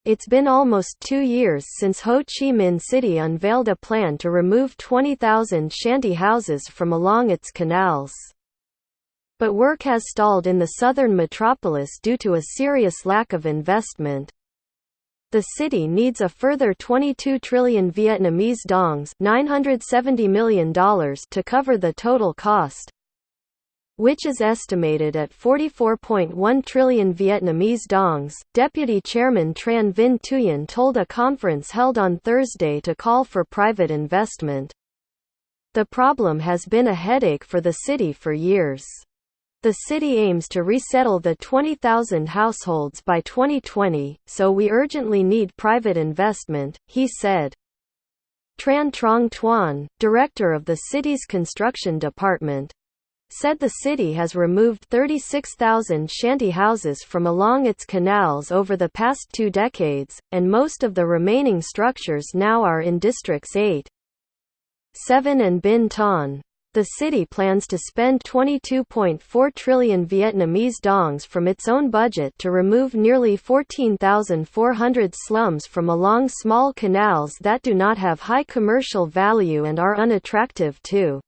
It's been almost 2 years since Ho Chi Minh City unveiled a plan to remove 20,000 shanty houses from along its canals. But work has stalled in the southern metropolis due to a serious lack of investment. The city needs a further 22 trillion Vietnamese dongs $970 million to cover the total cost, which is estimated at 44.1 trillion Vietnamese dongs. Deputy Chairman Tran Vinh Tuyen told a conference held on Thursday to call for private investment. The problem has been a headache for the city for years. The city aims to resettle the 20,000 households by 2020, so we urgently need private investment, he said. Tran Trong Tuan, director of the city's construction department, said the city has removed 36,000 shanty houses from along its canals over the past 2 decades, and most of the remaining structures now are in districts 8, 7 and Binh Thanh. The city plans to spend 22.4 trillion Vietnamese dongs from its own budget to remove nearly 14,400 slums from along small canals that do not have high commercial value and are unattractive to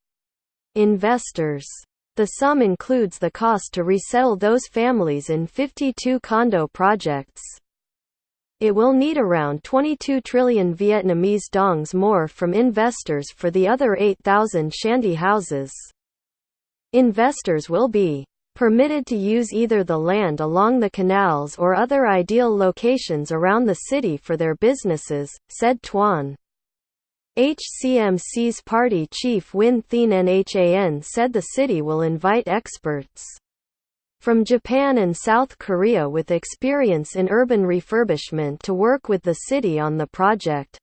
investors. The sum includes the cost to resettle those families in 52 condo projects. It will need around 22 trillion Vietnamese dongs more from investors for the other 8,000 shanty houses. Investors will be permitted to use either the land along the canals or other ideal locations around the city for their businesses, said Tuan. HCMC's party chief Win Thien Nhan said the city will invite experts from Japan and South Korea with experience in urban refurbishment to work with the city on the project.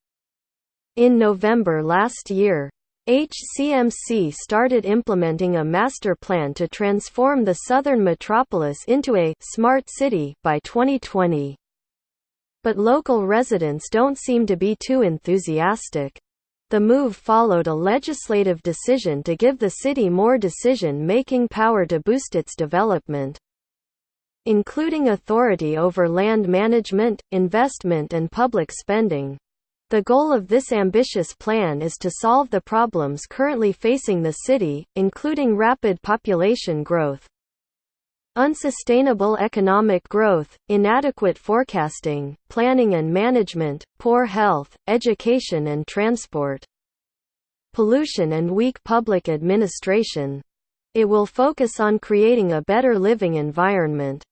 In November last year, HCMC started implementing a master plan to transform the southern metropolis into a smart city by 2020. But local residents don't seem to be too enthusiastic. The move followed a legislative decision to give the city more decision-making power to boost its development, including authority over land management, investment and public spending. The goal of this ambitious plan is to solve the problems currently facing the city, including rapid population growth, unsustainable economic growth, inadequate forecasting, planning and management, poor health, education and transport, pollution and weak public administration. It will focus on creating a better living environment.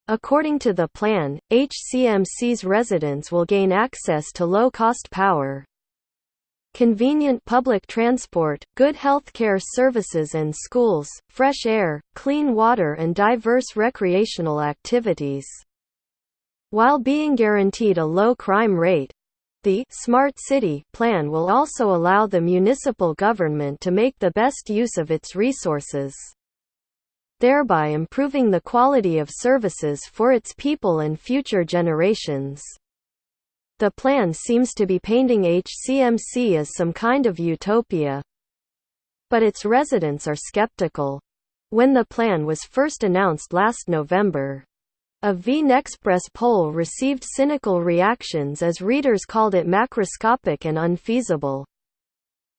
According to the plan, HCMC's residents will gain access to low-cost power, convenient public transport, good healthcare services and schools, fresh air, clean water and diverse recreational activities, while being guaranteed a low crime rate. The Smart City plan will also allow the municipal government to make the best use of its resources, thereby improving the quality of services for its people and future generations. The plan seems to be painting HCMC as some kind of utopia, but its residents are skeptical. When the plan was first announced last November, a VNexpress poll received cynical reactions as readers called it macroscopic and unfeasible.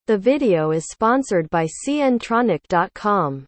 The video is sponsored by cntronic.com.